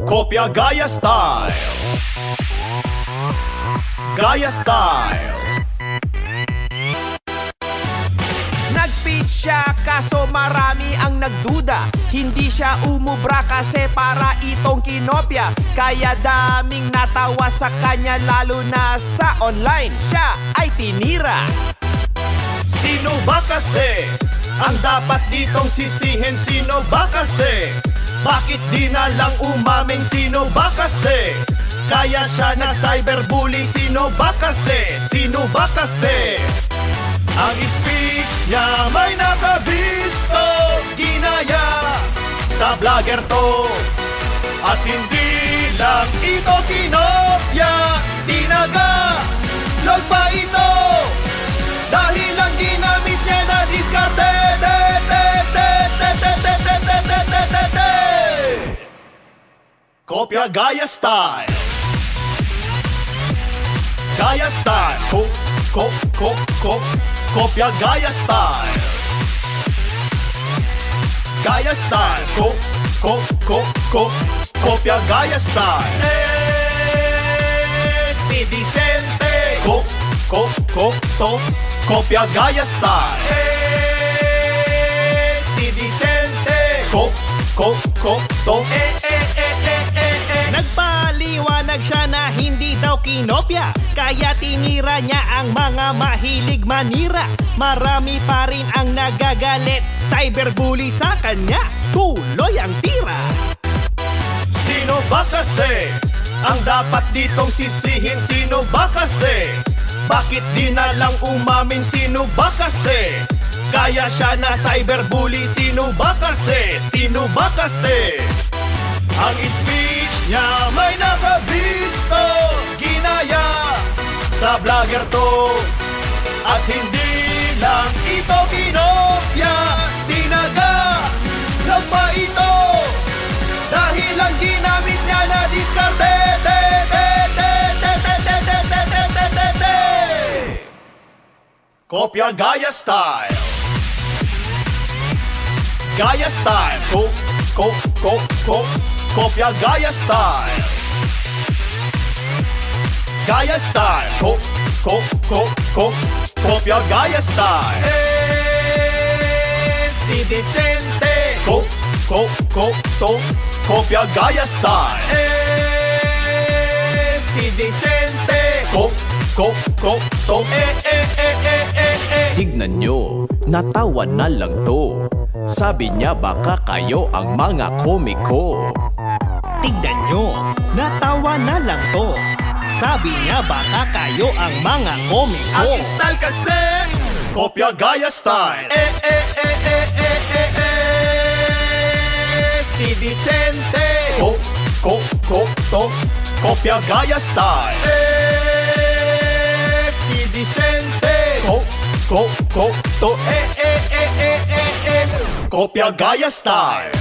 Kopya Gaya Style. Gaya Style. Nag-speech siya kaso marami ang nagduda. Hindi siya umubra kasi para itong kinopya. Kaya daming natawa sa kanya lalo na sa online. Siya ay tinira. Sino ba kasi ang dapat ditong sisihin? Sino ba kasi? Bakit di na lang umamin? Sino ba kasi? Kaya siya na cyberbully. Sino ba kasi? Sino ba kasi? Ang speech niya may nakabisto. Ginaya sa vlogger to. At hindi lang ito kinopya. Tinaga log pa ito. Dahil lang ginamit niya na diskarte. Kopya Gaya Style. Gaya Style. Kopya Gaya Style. Gaya Style. Kopya Gaya Style. Si Vicente. Kopya Gaya Style. Si Vicente. Nagpaliwanag siya na hindi daw kinopya. Kaya tinira niya ang mga mahilig manira. Marami pa rin ang nagagalit. Cyberbully sa kanya. Tuloy ang tira. Sino ba kasi ang dapat ditong sisihin? Sino ba kasi? Bakit di na lang umamin? Sino ba kasi? Kaya siya na cyberbully. Sino ba kasi? Sino ba kasi? Ang speech niya may nakabisto. Ginaya sa vlogger to. At hindi lang ito kinopya. Tinaga log pa ito. Dahil lang ginamit niya na diskarte. Kopya Gaya Style. Gaya Style. Kopya Gaya Style. Gaya Style. Kopya Gaya Style. Si Vicente. Kopya Gaya Style. Si Vicente. Tignan nyo, natawa na lang to. Sabi niya baka kayo ang mga komiko. Tignan nyo, natawa na lang to. Sabi niya baka kayo ang mga komiko. Ang style kasi Kopya Gaya Style. Si Vicente. Kopya Gaya Style. Si Vicente. Kopya Gaya Style.